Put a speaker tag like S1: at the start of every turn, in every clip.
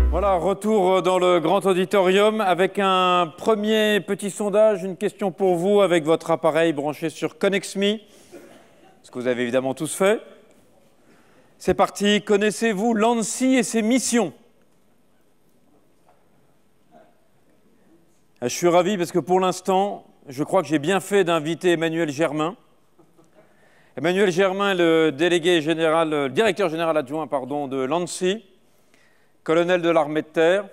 S1: Voilà, retour dans le grand auditorium avec un premier petit sondage, une question pour vous avec votre appareil branché sur ConnexMe, ce que vous avez évidemment tous fait. C'est parti, connaissez-vous l'ANSSI et ses missions? Je suis ravi parce que pour l'instant, je crois que j'ai bien fait d'inviter Emmanuel Germain. Emmanuel Germain est le directeur général adjoint de l'ANSSI, colonel de l'armée de terre.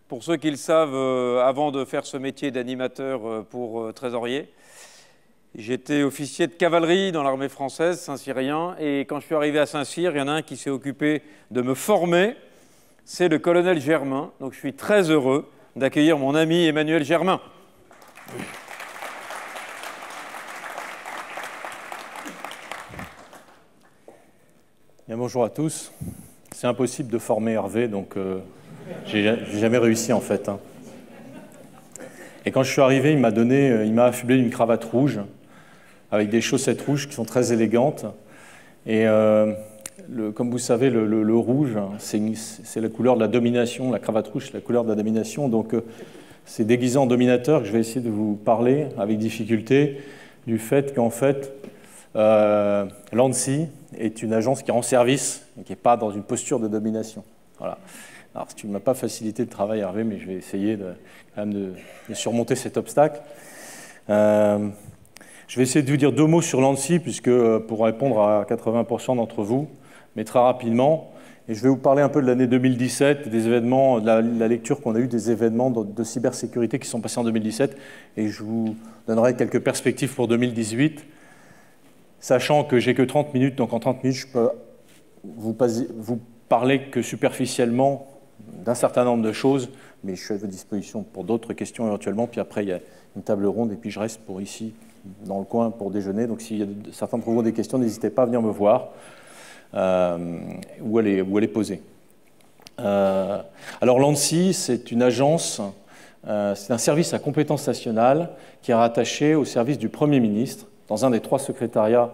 S1: Pour ceux qui le savent, avant de faire ce métier d'animateur pour trésorier, j'étais officier de cavalerie dans l'armée française, Saint-Cyrien, et quand je suis arrivé à Saint-Cyr, il y en a un qui s'est occupé de me former, c'est le colonel Germain. Donc je suis très heureux d'accueillir mon ami Emmanuel Germain.
S2: Bien, bonjour à tous. C'est impossible de former Hervé, donc j'ai jamais réussi en fait. Et quand je suis arrivé, il m'a affublé d'une cravate rouge avec des chaussettes rouges qui sont très élégantes. Et comme vous savez, le rouge, c'est la couleur de la domination. La cravate rouge, c'est la couleur de la domination. Donc c'est déguisé en dominateur que je vais essayer de vous parler avec difficulté du fait qu'en fait, l'ANSSI est une agence qui rend service et qui n'est pas dans une posture de domination. Voilà. Alors, tu ne m'as pas facilité le travail, Hervé, mais je vais essayer quand même de surmonter cet obstacle. Je vais essayer de vous dire deux mots sur l'ANSSI, puisque pour répondre à 80% d'entre vous, mais très rapidement. Et je vais vous parler un peu de l'année 2017, des événements, de la lecture qu'on a eue des événements de cybersécurité qui sont passés en 2017. Et je vous donnerai quelques perspectives pour 2018. Sachant que j'ai que 30 minutes, donc en 30 minutes, je peux vous parler que superficiellement d'un certain nombre de choses, mais je suis à votre disposition pour d'autres questions éventuellement. Puis après, il y a une table ronde et puis je reste pour ici, dans le coin, pour déjeuner. Donc s'il y a certains d'entre vous ont des questions, n'hésitez pas à venir me voir ou à les poser. Alors l'ANSSI, c'est une agence, c'est un service à compétence nationale qui est rattaché au service du Premier ministre, dans un des 3 secrétariats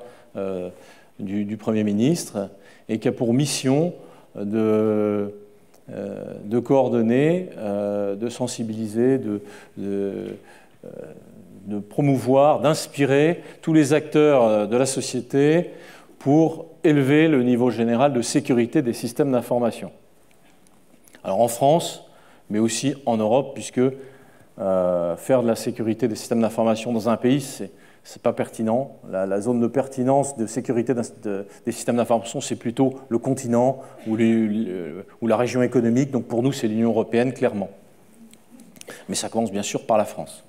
S2: du Premier ministre, et qui a pour mission de coordonner, de sensibiliser, de promouvoir, d'inspirer tous les acteurs de la société pour élever le niveau général de sécurité des systèmes d'information. Alors en France, mais aussi en Europe, puisque faire de la sécurité des systèmes d'information dans un pays, c'est pas pertinent. La zone de pertinence de sécurité des systèmes d'information, c'est plutôt le continent ou la région économique. Donc pour nous, c'est l'Union européenne, clairement. Mais ça commence bien sûr par la France.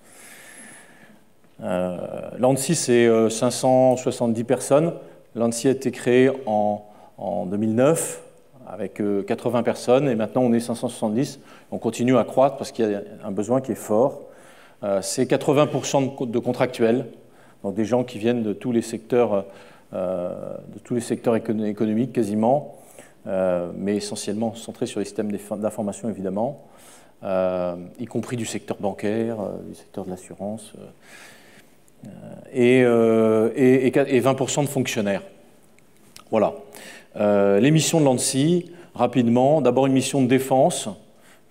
S2: L'ANSSI, c'est 570 personnes. L'ANSSI a été créée en 2009 avec 80 personnes et maintenant on est 570. On continue à croître parce qu'il y a un besoin qui est fort. C'est 80% de contractuels. Donc des gens qui viennent de tous les secteurs économiques quasiment, mais essentiellement centrés sur les systèmes d'information évidemment, y compris du secteur bancaire, du secteur de l'assurance, et 20% de fonctionnaires. Voilà. Les missions de l'ANSSI, rapidement, d'abord une mission de défense,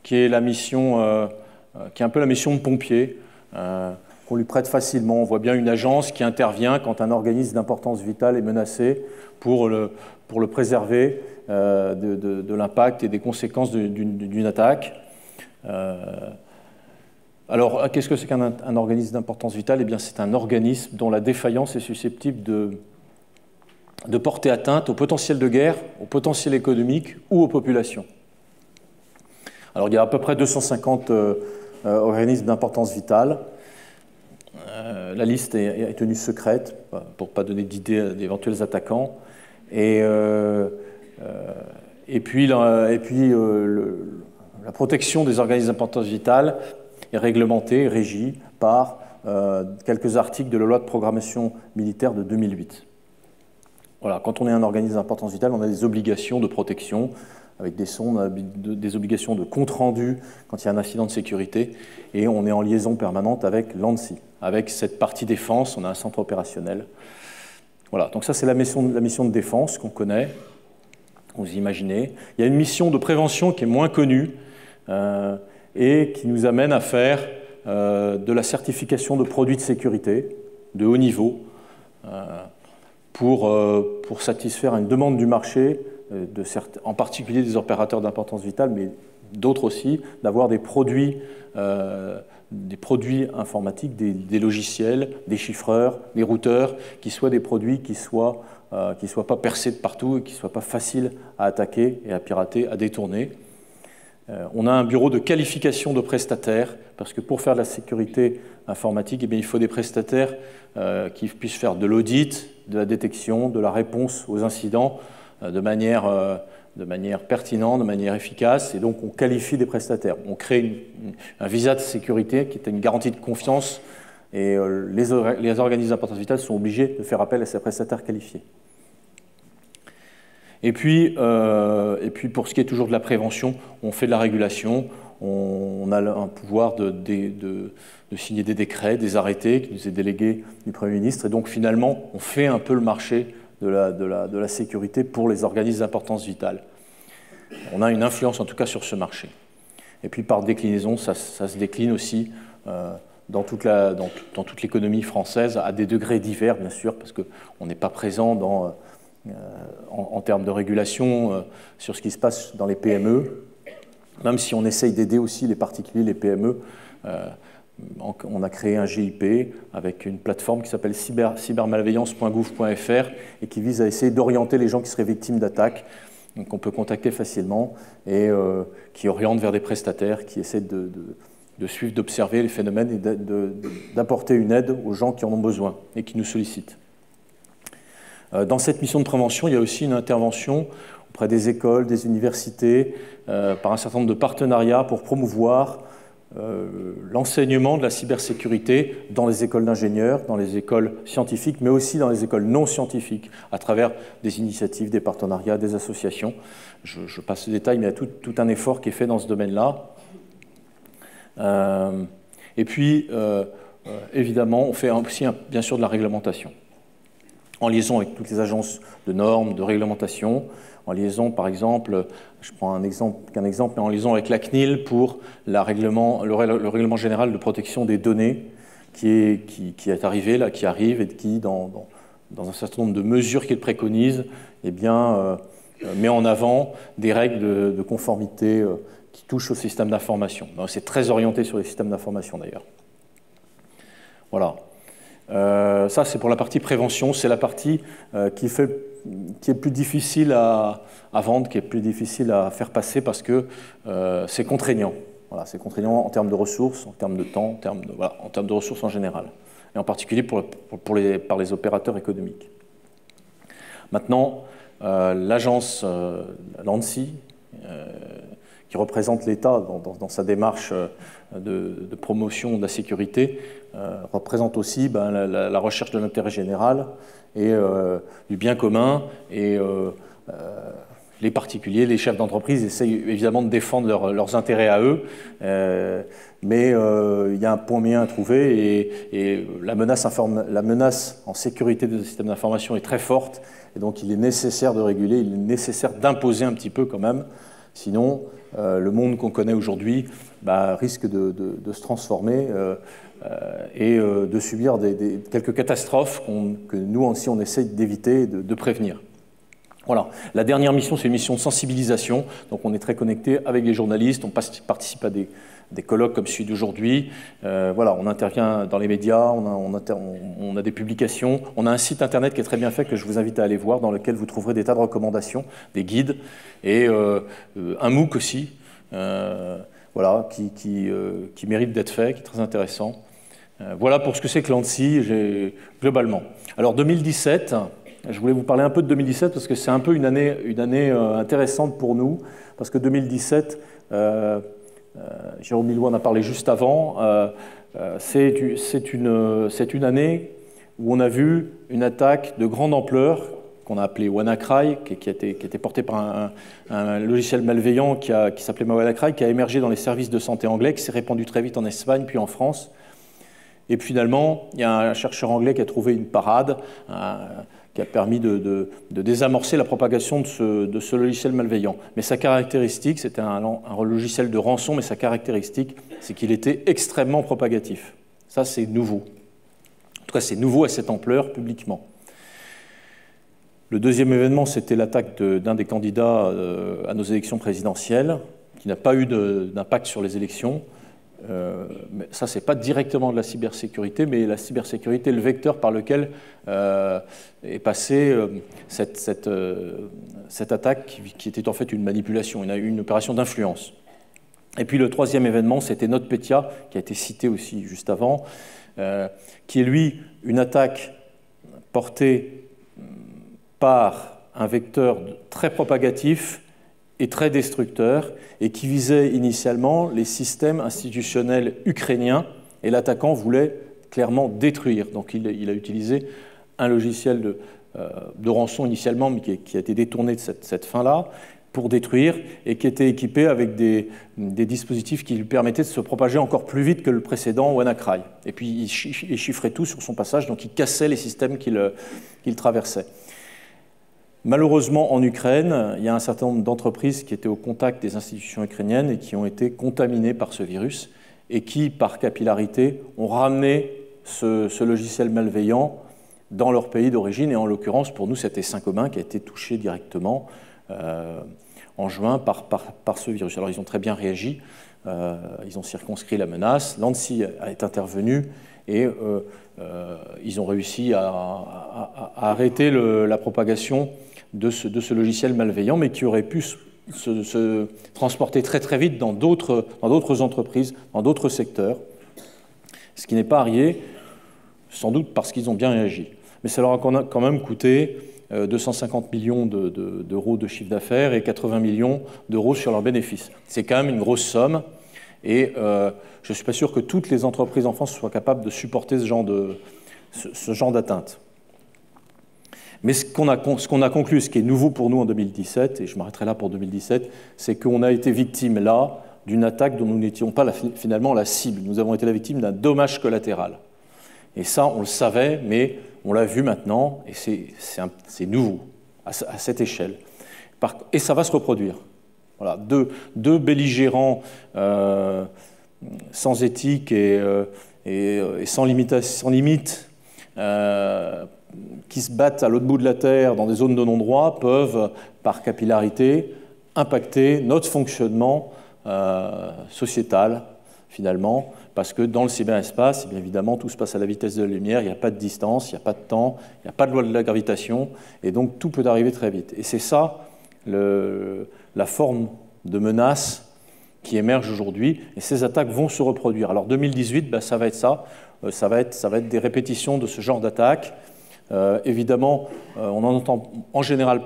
S2: qui est la mission, qui est un peu la mission de pompier, qu'on lui prête facilement. On voit bien une agence qui intervient quand un organisme d'importance vitale est menacé pour le préserver de l'impact et des conséquences d'une attaque. Alors, qu'est-ce que c'est qu'un organisme d'importance vitale? Eh bien, c'est un organisme dont la défaillance est susceptible de porter atteinte au potentiel de guerre, au potentiel économique ou aux populations. Alors, il y a à peu près 250 organismes d'importance vitale. La liste est tenue secrète pour ne pas donner d'idées d'éventuels attaquants. Et puis, la protection des organismes d'importance vitale est réglementée et régie par quelques articles de la loi de programmation militaire de 2008. Voilà, quand on est un organisme d'importance vitale, on a des obligations de protection avec des sondes, des obligations de compte-rendu quand il y a un incident de sécurité, et on est en liaison permanente avec l'ANSSI. Avec cette partie défense, on a un centre opérationnel Voilà, donc ça c'est la mission de défense qu'on connaît, vous imaginez. Il y a une mission de prévention qui est moins connue et qui nous amène à faire de la certification de produits de sécurité de haut niveau pour satisfaire à une demande du marché, en particulier des opérateurs d'importance vitale, mais d'autres aussi, d'avoir des produits informatiques, des logiciels, des chiffreurs, des routeurs, qui soient des produits qui soient pas percés de partout et qui ne soient pas faciles à attaquer et à pirater, à détourner. On a un bureau de qualification de prestataires, parce que pour faire de la sécurité informatique, eh bien, il faut des prestataires qui puissent faire de l'audit, de la détection, de la réponse aux incidents de manière pertinente, de manière efficace, et donc on qualifie des prestataires. On crée un visa de sécurité qui est une garantie de confiance, et les organismes d'importance vitale sont obligés de faire appel à ces prestataires qualifiés. Et puis pour ce qui est toujours de la prévention, on fait de la régulation, on a un pouvoir de signer des décrets, des arrêtés qui nous est délégué du Premier ministre, et donc finalement on fait un peu le marché de la sécurité pour les organismes d'importance vitale. On a une influence en tout cas sur ce marché. Et puis par déclinaison, ça se décline aussi dans toute l'économie française à des degrés divers, bien sûr, parce qu'on n'est pas présent en termes de régulation sur ce qui se passe dans les PME, même si on essaye d'aider aussi les particuliers, les PME. On a créé un GIP avec une plateforme qui s'appelle cybermalveillance.gouv.fr et qui vise à essayer d'orienter les gens qui seraient victimes d'attaques, qu'on peut contacter facilement, et qui oriente vers des prestataires qui essaient de suivre, d'observer les phénomènes et d'apporter une aide aux gens qui en ont besoin et qui nous sollicitent. Dans cette mission de prévention, il y a aussi une intervention auprès des écoles, des universités, par un certain nombre de partenariats pour promouvoir l'enseignement de la cybersécurité dans les écoles d'ingénieurs, dans les écoles scientifiques, mais aussi dans les écoles non scientifiques, à travers des initiatives, des partenariats, des associations. Je passe le détail, mais il y a tout un effort qui est fait dans ce domaine-là. Et puis, évidemment, on fait aussi bien sûr de la réglementation, en liaison avec toutes les agences de normes, de réglementation, en liaison, par exemple, je prends un exemple, mais en liaison avec la CNIL pour le règlement général de protection des données qui est arrivé, là, qui arrive et qui, dans un certain nombre de mesures qu'il préconise, eh bien, met en avant des règles de conformité qui touchent au système d'information. C'est très orienté sur les systèmes d'information, d'ailleurs. Voilà. Ça, c'est pour la partie prévention. C'est la partie qui est plus difficile à vendre, qui est plus difficile à faire passer parce que c'est contraignant. Voilà, c'est contraignant en termes de ressources, en termes de temps, en termes de ressources en général, et en particulier par les opérateurs économiques. Maintenant, l'agence l'ANSSI, qui représente l'État dans sa démarche de promotion de la sécurité, représente aussi la recherche de l'intérêt général et du bien commun, et les particuliers, les chefs d'entreprise essayent évidemment de défendre leurs intérêts à eux, mais il y a un point moyen à trouver, et la menace en sécurité des systèmes d'information est très forte, et donc il est nécessaire de réguler, il est nécessaire d'imposer un petit peu quand même, sinon le monde qu'on connaît aujourd'hui risque de se transformer et de subir quelques catastrophes que nous aussi on essaye d'éviter et de prévenir. Voilà. La dernière mission, c'est une mission de sensibilisation. Donc on est très connecté avec les journalistes, on participe à des colloques comme celui d'aujourd'hui. Voilà, on intervient dans les médias, on a des publications. On a un site internet qui est très bien fait, que je vous invite à aller voir, dans lequel vous trouverez des tas de recommandations, des guides, et un MOOC aussi, voilà, qui mérite d'être fait, qui est très intéressant. Voilà pour ce que c'est que l'ANSSI globalement. Alors 2017... Je voulais vous parler un peu de 2017 parce que c'est un peu une année intéressante pour nous, parce que 2017, Jérôme Milou en a parlé juste avant, c'est une année où on a vu une attaque de grande ampleur qu'on a appelée WannaCry, qui était portée par un logiciel malveillant qui s'appelait WannaCry, qui a émergé dans les services de santé anglais, qui s'est répandu très vite en Espagne puis en France. Et puis finalement, il y a un chercheur anglais qui a trouvé une parade, qui a permis de désamorcer la propagation de ce logiciel malveillant. Mais sa caractéristique, c'était un logiciel de rançon, mais sa caractéristique, c'est qu'il était extrêmement propagatif. Ça, c'est nouveau. En tout cas, c'est nouveau à cette ampleur publiquement. Le deuxième événement, c'était l'attaque d'un des candidats à nos élections présidentielles, qui n'a pas eu d'impact sur les élections. Mais ça, ce n'est pas directement de la cybersécurité, mais la cybersécurité est le vecteur par lequel est passée cette attaque qui était en fait une manipulation, une opération d'influence. Et puis le troisième événement, c'était NotPetya, qui a été cité aussi juste avant, qui est lui une attaque portée par un vecteur très propagatif et très destructeur, et qui visait initialement les systèmes institutionnels ukrainiens, et l'attaquant voulait clairement détruire. Donc il a utilisé un logiciel de rançon initialement, mais qui a été détourné de cette fin-là, pour détruire, et qui était équipé avec des dispositifs qui lui permettaient de se propager encore plus vite que le précédent WannaCry. Et puis il chiffrait tout sur son passage, donc il cassait les systèmes qu'il traversait. Malheureusement, en Ukraine, il y a un certain nombre d'entreprises qui étaient au contact des institutions ukrainiennes et qui ont été contaminées par ce virus et qui, par capillarité, ont ramené ce logiciel malveillant dans leur pays d'origine. Et en l'occurrence, pour nous, c'était Saint-Gobain qui a été touché directement en juin par ce virus. Alors, ils ont très bien réagi. Ils ont circonscrit la menace. L'ANSSI est intervenu et ils ont réussi à arrêter la propagation de ce logiciel malveillant, mais qui aurait pu se transporter très très vite dans d'autres entreprises, dans d'autres secteurs, ce qui n'est pas arrivé, sans doute parce qu'ils ont bien réagi. Mais ça leur a quand même coûté 250 millions d'euros de chiffre d'affaires et 80 millions d'euros sur leurs bénéfices. C'est quand même une grosse somme, et je ne suis pas sûr que toutes les entreprises en France soient capables de supporter ce genre d'atteinte. Mais ce qu'on a conclu, ce qui est nouveau pour nous en 2017, et je m'arrêterai là pour 2017, c'est qu'on a été victime là d'une attaque dont nous n'étions pas finalement la cible. Nous avons été la victime d'un dommage collatéral. Et ça, on le savait, mais on l'a vu maintenant, et c'est nouveau à cette échelle. Et ça va se reproduire. Voilà, deux belligérants sans éthique et sans limite, qui se battent à l'autre bout de la Terre dans des zones de non-droit, peuvent, par capillarité, impacter notre fonctionnement sociétal, finalement, parce que dans le cyberespace, bien évidemment, tout se passe à la vitesse de la lumière, il n'y a pas de distance, il n'y a pas de temps, il n'y a pas de loi de la gravitation, et donc tout peut arriver très vite. Et c'est ça, la forme de menace qui émerge aujourd'hui, et ces attaques vont se reproduire. Alors 2018, ça va être ça, ça va être des répétitions de ce genre d'attaques. Évidemment, on n'en entend en général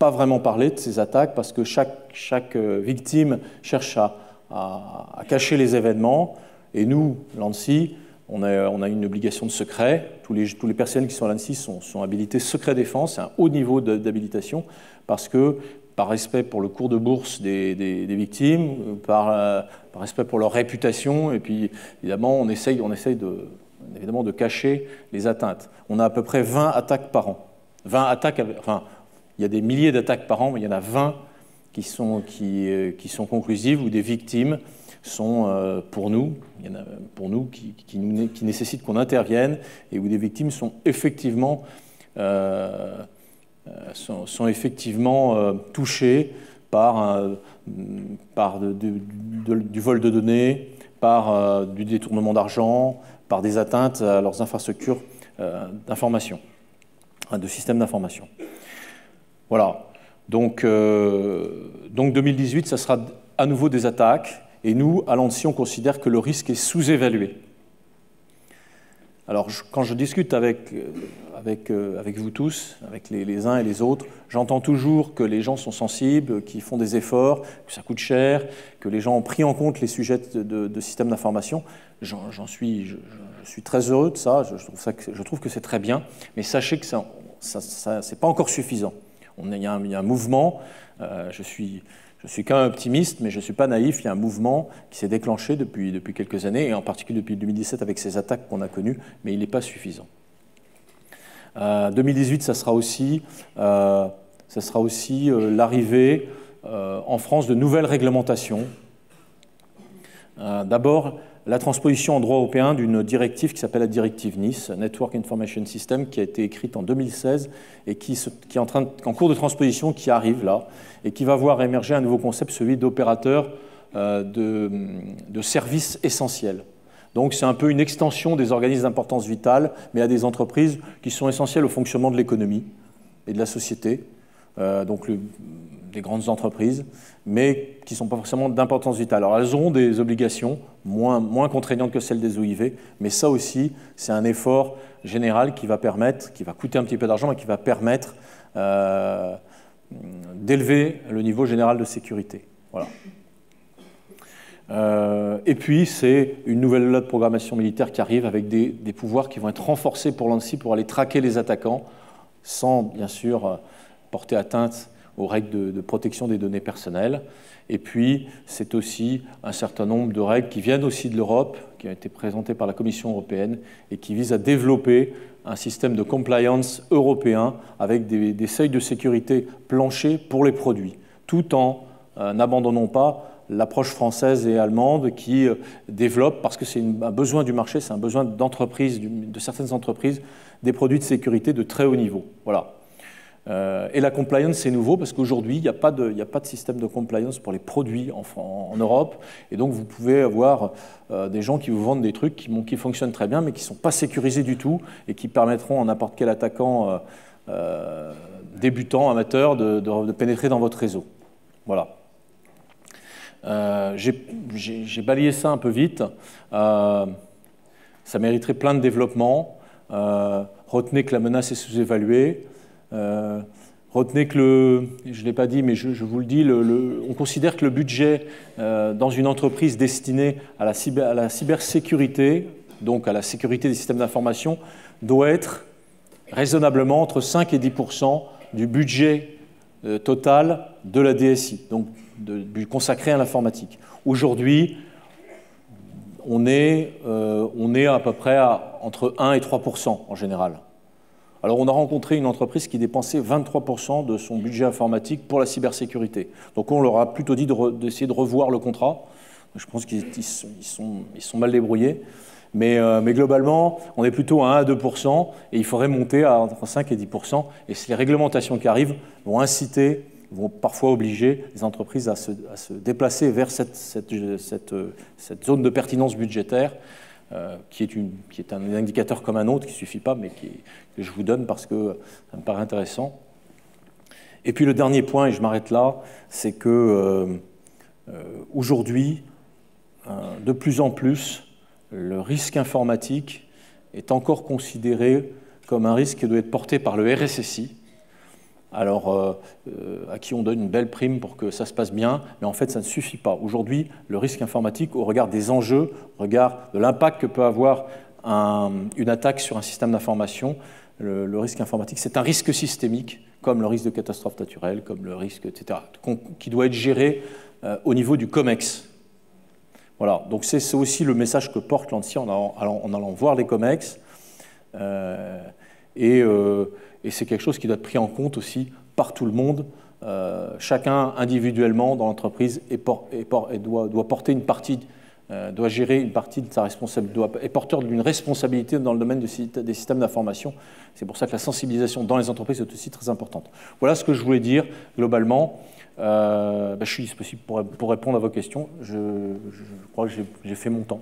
S2: pas vraiment parler de ces attaques parce que chaque victime cherche à cacher les événements. Et nous, l'ANSSI, on a une obligation de secret. Tous les personnes qui sont à l'ANSSI sont habilitées secret défense, c'est un haut niveau d'habilitation, parce que par respect pour le cours de bourse des victimes, par respect pour leur réputation, et puis évidemment on essaye de cacher les atteintes. On a à peu près 20 attaques par an. 20 attaques, enfin, il y a des milliers d'attaques par an, mais il y en a 20 qui sont conclusives, où des victimes sont pour nous qui nécessitent qu'on intervienne, et où des victimes sont effectivement touchées par du vol de données, par du détournement d'argent, par des atteintes à leurs infrastructures d'information, de systèmes d'information. Voilà. Donc 2018, ça sera à nouveau des attaques, et nous, à l'ANSSI, on considère que le risque est sous-évalué. Alors, quand je discute avec vous tous, avec les uns et les autres, j'entends toujours que les gens sont sensibles, qu'ils font des efforts, que ça coûte cher, que les gens ont pris en compte les sujets de systèmes d'information. Je suis très heureux de ça, je trouve que c'est très bien, mais sachez que ça c'est pas encore suffisant. Il y a un mouvement, je suis quand même optimiste, mais je ne suis pas naïf, il y a un mouvement qui s'est déclenché depuis quelques années, et en particulier depuis 2017 avec ces attaques qu'on a connues, mais il n'est pas suffisant. 2018, ça sera aussi l'arrivée en France de nouvelles réglementations. D'abord, la transposition en droit européen d'une directive qui s'appelle la directive Nice, Network Information System, qui a été écrite en 2016 et qui est en cours de transposition, qui arrive là, et qui va voir émerger un nouveau concept, celui d'opérateur de services essentiels. Donc c'est un peu une extension des organismes d'importance vitale, mais à des entreprises qui sont essentielles au fonctionnement de l'économie et de la société, donc des grandes entreprises, mais qui ne sont pas forcément d'importance vitale. Alors elles auront des obligations moins contraignantes que celles des OIV, mais ça aussi, c'est un effort général qui va coûter un petit peu d'argent, mais qui va permettre d'élever le niveau général de sécurité. Voilà. Et puis, c'est une nouvelle loi de programmation militaire qui arrive avec des pouvoirs qui vont être renforcés pour l'ANSSI pour aller traquer les attaquants, sans, bien sûr, porter atteinte aux règles de protection des données personnelles. Et puis, c'est aussi un certain nombre de règles qui viennent aussi de l'Europe, qui ont été présentées par la Commission européenne et qui visent à développer un système de compliance européen avec des seuils de sécurité planchers pour les produits, tout en n'abandonnant pas l'approche française et allemande qui développe, parce que c'est un besoin du marché, c'est un besoin d'entreprises, de certaines entreprises, des produits de sécurité de très haut niveau. Voilà. Et la compliance, c'est nouveau parce qu'aujourd'hui, il n'y a pas de système de compliance pour les produits en Europe. Et donc, vous pouvez avoir des gens qui vous vendent des trucs qui fonctionnent très bien, mais qui ne sont pas sécurisés du tout et qui permettront à n'importe quel attaquant débutant, amateur, de pénétrer dans votre réseau. Voilà. J'ai balayé ça un peu vite. Ça mériterait plein de développement. Retenez que la menace est sous-évaluée. Retenez que je ne l'ai pas dit, mais je vous le dis, on considère que le budget dans une entreprise destinée à la cybersécurité, donc à la sécurité des systèmes d'information, doit être raisonnablement entre 5 et 10% du budget total de la DSI, donc consacré à l'informatique. Aujourd'hui, on est à peu près entre 1 et 3% en général. Alors, on a rencontré une entreprise qui dépensait 23% de son budget informatique pour la cybersécurité. Donc, on leur a plutôt dit d'essayer de revoir le contrat. Je pense qu'ils sont mal débrouillés. Mais globalement, on est plutôt à 1 à 2%, et il faudrait monter à entre 5 et 10%. Et les réglementations qui arrivent vont parfois obliger les entreprises à se déplacer vers cette zone de pertinence budgétaire, qui est un indicateur comme un autre, qui ne suffit pas, mais que je vous donne parce que ça me paraît intéressant. Et puis le dernier point, et je m'arrête là, c'est que aujourd'hui, de plus en plus, le risque informatique est encore considéré comme un risque qui doit être porté par le RSSI, alors à qui on donne une belle prime pour que ça se passe bien, mais en fait ça ne suffit pas. Aujourd'hui, le risque informatique, au regard des enjeux, au regard de l'impact que peut avoir une attaque sur un système d'information, le risque informatique, c'est un risque systémique, comme le risque de catastrophe naturelle, comme le risque, etc., qui doit être géré au niveau du COMEX. Voilà, donc c'est aussi le message que porte l'ANSSI en allant voir les COMEX, et c'est quelque chose qui doit être pris en compte aussi par tout le monde. Chacun individuellement dans l'entreprise doit porter une partie, doit gérer une partie de sa responsabilité, est porteur d'une responsabilité dans le domaine des systèmes d'information. C'est pour ça que la sensibilisation dans les entreprises est aussi très importante. Voilà ce que je voulais dire globalement. Je suis disponible pour répondre à vos questions. Je crois que j'ai fait mon temps.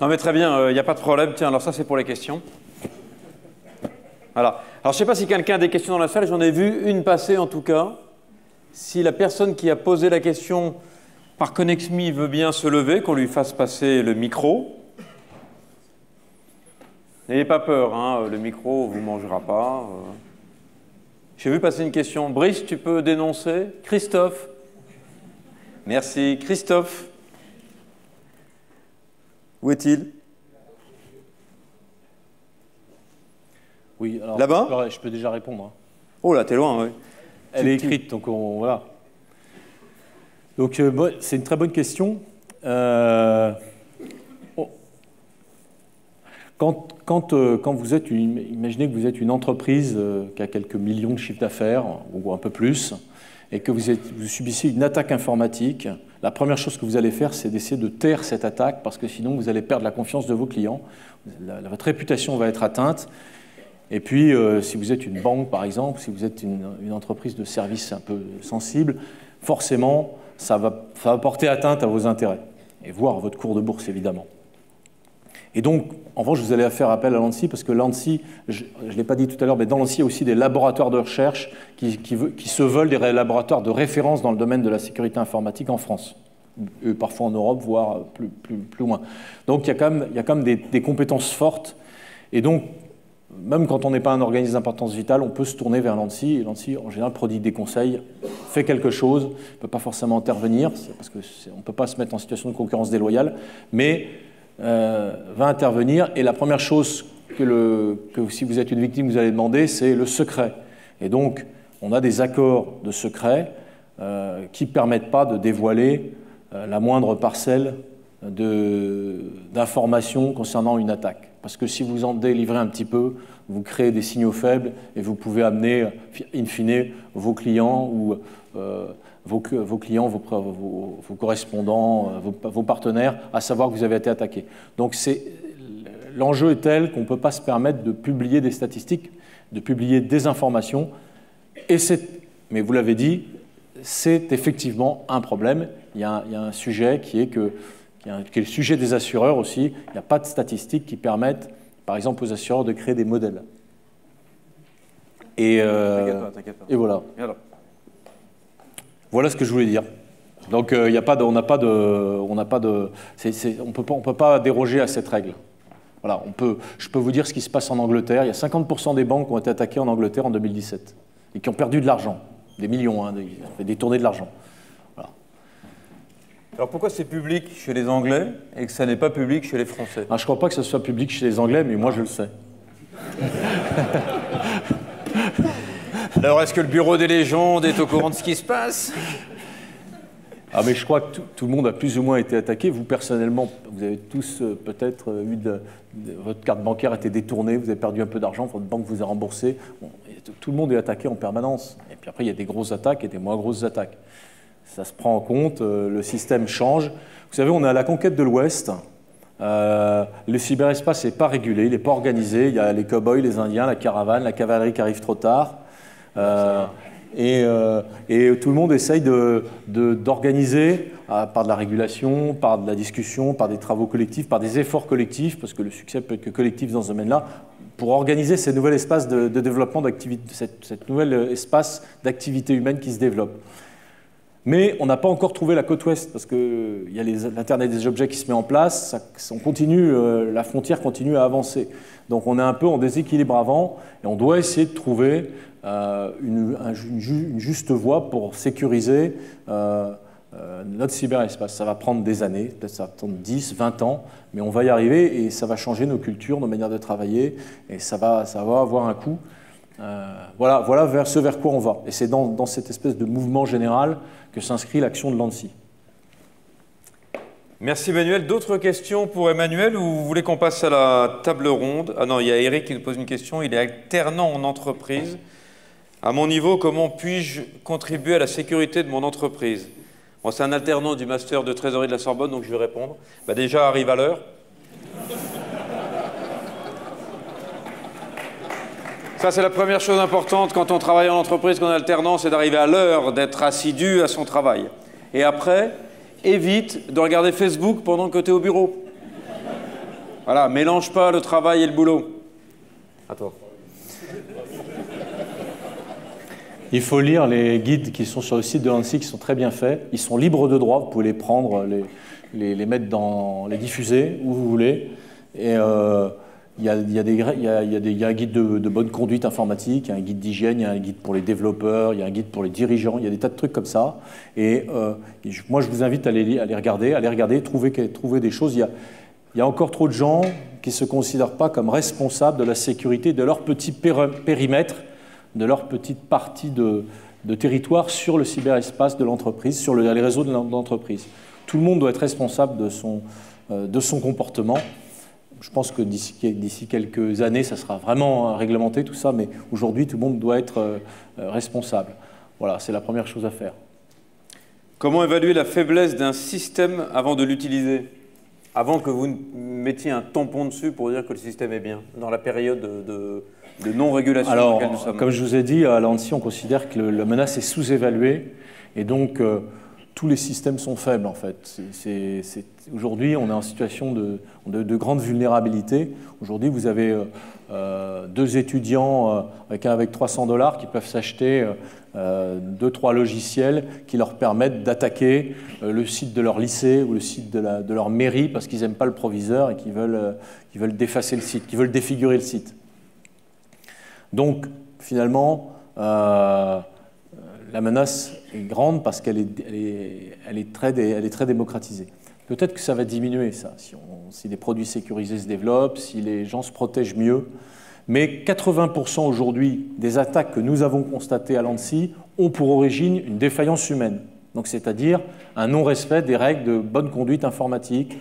S1: Non mais très bien, il n'y a pas de problème. Tiens, alors ça c'est pour les questions. Voilà. Alors je ne sais pas si quelqu'un a des questions dans la salle, j'en ai vu une passer en tout cas. Si la personne qui a posé la question par Connexme veut bien se lever, qu'on lui fasse passer le micro. N'ayez pas peur, hein, le micro ne vous mangera pas. J'ai vu passer une question. Brice, tu peux dénoncer? Christophe. Merci. Christophe. Où est-il?
S2: Oui, alors
S1: là-bas?
S2: Je peux déjà répondre.
S1: Oh là, t'es loin, oui.
S2: Elle est écrite, donc voilà. Donc c'est une très bonne question. vous êtes imaginez que vous êtes une entreprise qui a quelques millions de chiffres d'affaires, ou un peu plus, et que vous subissez une attaque informatique, la première chose que vous allez faire, c'est d'essayer de taire cette attaque, parce que sinon vous allez perdre la confiance de vos clients, votre réputation va être atteinte. Et puis, si vous êtes une banque, par exemple, si vous êtes une entreprise de services un peu sensible, forcément, ça va porter atteinte à vos intérêts, et voire à votre cours de bourse, évidemment. Et donc, en revanche, vous allez faire appel à l'ANSSI, parce que l'ANSSI, je ne l'ai pas dit tout à l'heure, mais dans l'ANSSI, il y a aussi des laboratoires de recherche qui se veulent des laboratoires de référence dans le domaine de la sécurité informatique en France, et parfois en Europe, voire plus loin. Donc, il y a quand même des compétences fortes, et donc, même quand on n'est pas un organisme d'importance vitale, on peut se tourner vers l'ANSSI, et l'ANSSI, en général, prodigue des conseils, fait quelque chose, ne peut pas forcément intervenir, parce qu'on ne peut pas se mettre en situation de concurrence déloyale, mais va intervenir, et la première chose que si vous êtes une victime, vous allez demander, c'est le secret. Et donc, on a des accords de secret qui ne permettent pas de dévoiler la moindre parcelle d'informations concernant une attaque. Parce que si vous en délivrez un petit peu, vous créez des signaux faibles et vous pouvez amener, in fine, vos clients ou vos correspondants, vos partenaires à savoir que vous avez été attaqué. Donc l'enjeu est tel qu'on ne peut pas se permettre de publier des statistiques, de publier des informations. Mais vous l'avez dit, c'est effectivement un problème. Il y a un sujet qui est le sujet des assureurs aussi. Il n'y a pas de statistiques qui permettent, par exemple, aux assureurs de créer des modèles. T'inquiète pas. Et voilà. Voilà ce que je voulais dire. Donc, on ne peut pas déroger à cette règle. Voilà, je peux vous dire ce qui se passe en Angleterre. Il y a 50% des banques qui ont été attaquées en Angleterre en 2017 et qui ont perdu de l'argent, des millions, détourné de l'argent. Voilà.
S1: Alors pourquoi c'est public chez les Anglais et que ça n'est pas public chez les Français?
S2: Je ne crois pas que ce soit public chez les Anglais, mais moi je le sais.
S1: Alors est-ce que le bureau des légendes est au courant de ce qui se passe?
S2: Mais je crois que tout le monde a plus ou moins été attaqué. Vous, personnellement, vous avez tous peut-être eu votre carte bancaire a été détournée, vous avez perdu un peu d'argent, votre banque vous a remboursé. Bon, tout le monde est attaqué en permanence. Et puis après, il y a des grosses attaques et des moins grosses attaques. Ça se prend en compte, le système change. Vous savez, on est à la conquête de l'Ouest. Le cyberespace n'est pas régulé, il n'est pas organisé. Il y a les cow-boys, les Indiens, la caravane, la cavalerie qui arrive trop tard. Et tout le monde essaye d'organiser par de la régulation, par de la discussion, par des travaux collectifs, par des efforts collectifs, parce que le succès peut être que collectif dans ce domaine-là, pour organiser ces nouveaux espaces de développement d'activité, cet nouvel espace d'activité humaine qui se développe. Mais on n'a pas encore trouvé la côte ouest, parce qu'il y a l'Internet des objets qui se met en place, la frontière continue à avancer. Donc on est un peu en déséquilibre avant, et on doit essayer de trouver une juste voie pour sécuriser notre cyberespace. Ça va prendre des années, peut-être ça va prendre 10, 20 ans, mais on va y arriver et ça va changer nos cultures, nos manières de travailler, et ça va avoir un coût. Voilà vers quoi on va. Et c'est dans cette espèce de mouvement général que s'inscrit l'action de l'ANSSI.
S1: Merci Emmanuel. D'autres questions pour Emmanuel ou vous voulez qu'on passe à la table ronde? Ah non, il y a Eric qui nous pose une question. Il est alternant en entreprise. À mon niveau, comment puis-je contribuer à la sécurité de mon entreprise? Bon, c'est un alternant du master de trésorerie de la Sorbonne, donc je vais répondre. Déjà, arrive à l'heure. Ça, c'est la première chose importante quand on travaille en entreprise, quand on est alternant, c'est d'arriver à l'heure, d'être assidu à son travail. Et après, évite de regarder Facebook pendant que tu es au bureau. Voilà, mélange pas le travail et le boulot. À toi.
S2: Il faut lire les guides qui sont sur le site de l'ANSSI, qui sont très bien faits. Ils sont libres de droit, vous pouvez les prendre, les mettre les diffuser où vous voulez. Et il y a un guide de bonne conduite informatique, il y a un guide d'hygiène, il y a un guide pour les développeurs, il y a un guide pour les dirigeants, il y a des tas de trucs comme ça. Et moi, je vous invite à les regarder, trouver des choses. Il y a encore trop de gens qui ne se considèrent pas comme responsables de la sécurité de leur petit périmètre, de leur petite partie de territoire sur le cyberespace de l'entreprise, sur les réseaux de l'entreprise. Tout le monde doit être responsable de son comportement. je pense que d'ici quelques années, ça sera vraiment réglementé tout ça, mais aujourd'hui, tout le monde doit être responsable. Voilà, c'est la première chose à faire.
S1: Comment évaluer la faiblesse d'un système avant de l'utiliser? Avant que vous mettiez un tampon dessus pour dire que le système est bien, dans la période de non-régulation dans laquelle nous sommes.
S2: Comme je vous ai dit, à l'ANSSI, on considère que la menace est sous-évaluée, et donc tous les systèmes sont faibles, en fait. Aujourd'hui, on est en situation de grande vulnérabilité. Aujourd'hui, vous avez 2 étudiants avec 300 $ qui peuvent s'acheter 2-3 logiciels qui leur permettent d'attaquer le site de leur lycée ou le site de leur mairie parce qu'ils n'aiment pas le proviseur et qu'ils veulent défacer le site, qu'ils veulent défigurer le site. Donc, finalement, la menace est grande parce qu'elle est très démocratisée. Peut-être que ça va diminuer, ça, si des produits sécurisés se développent, si les gens se protègent mieux. Mais 80% aujourd'hui des attaques que nous avons constatées à l'ANSSI ont pour origine une défaillance humaine. Donc, c'est-à-dire un non-respect des règles de bonne conduite informatique,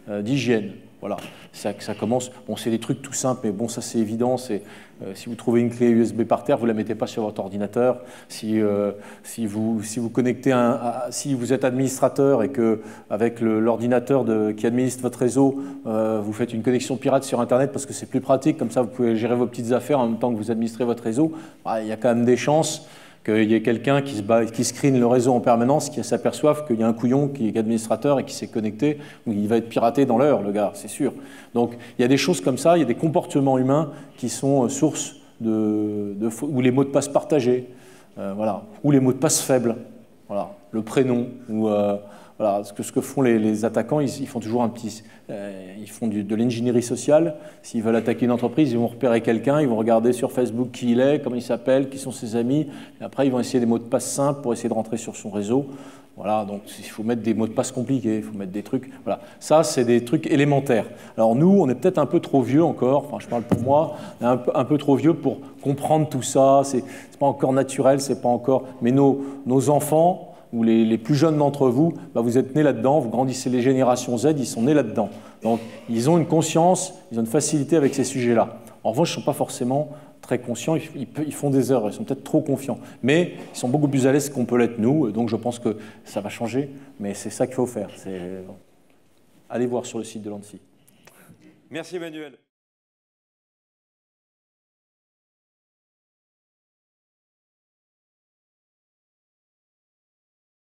S2: d'hygiène. Voilà, ça commence. Bon, c'est des trucs tout simples, mais bon, ça c'est évident. Si vous trouvez une clé USB par terre, vous la mettez pas sur votre ordinateur. Si vous connectez si vous êtes administrateur et que avec l'ordinateur qui administre votre réseau, vous faites une connexion pirate sur Internet parce que c'est plus pratique. Comme ça, vous pouvez gérer vos petites affaires en même temps que vous administrez votre réseau. Il y a quand même des chances qu'il y ait quelqu'un qui screene le réseau en permanence, qui s'aperçoive qu'il y a un couillon qui est administrateur et qui s'est connecté, ou il va être piraté dans l'heure, le gars, c'est sûr. Donc il y a des choses comme ça, il y a des comportements humains qui sont source ou les mots de passe partagés, voilà, ou les mots de passe faibles, voilà, le prénom, ou voilà, ce que font les attaquants, ils font toujours ils font de l'ingénierie sociale. S'ils veulent attaquer une entreprise, ils vont repérer quelqu'un, ils vont regarder sur Facebook qui il est, comment il s'appelle, qui sont ses amis. Et après, ils vont essayer des mots de passe simples pour essayer de rentrer sur son réseau. Voilà, donc il faut mettre des mots de passe compliqués, il faut mettre des trucs. Voilà, ça, c'est des trucs élémentaires. Alors nous, on est peut-être un peu trop vieux encore. Enfin, je parle pour moi, on est un peu trop vieux pour comprendre tout ça. C'est pas encore naturel, c'est pas encore. Mais nos enfants ou les plus jeunes d'entre vous, bah vous êtes nés là-dedans, vous grandissez les générations Z, ils sont nés là-dedans. Donc, ils ont une conscience, ils ont une facilité avec ces sujets-là. En revanche, ils ne sont pas forcément très conscients, ils font des erreurs, ils sont peut-être trop confiants. Mais ils sont beaucoup plus à l'aise qu'on peut l'être nous, donc je pense que ça va changer, mais c'est ça qu'il faut faire. Allez voir sur le site de l'ANSSI.
S1: Merci Emmanuel.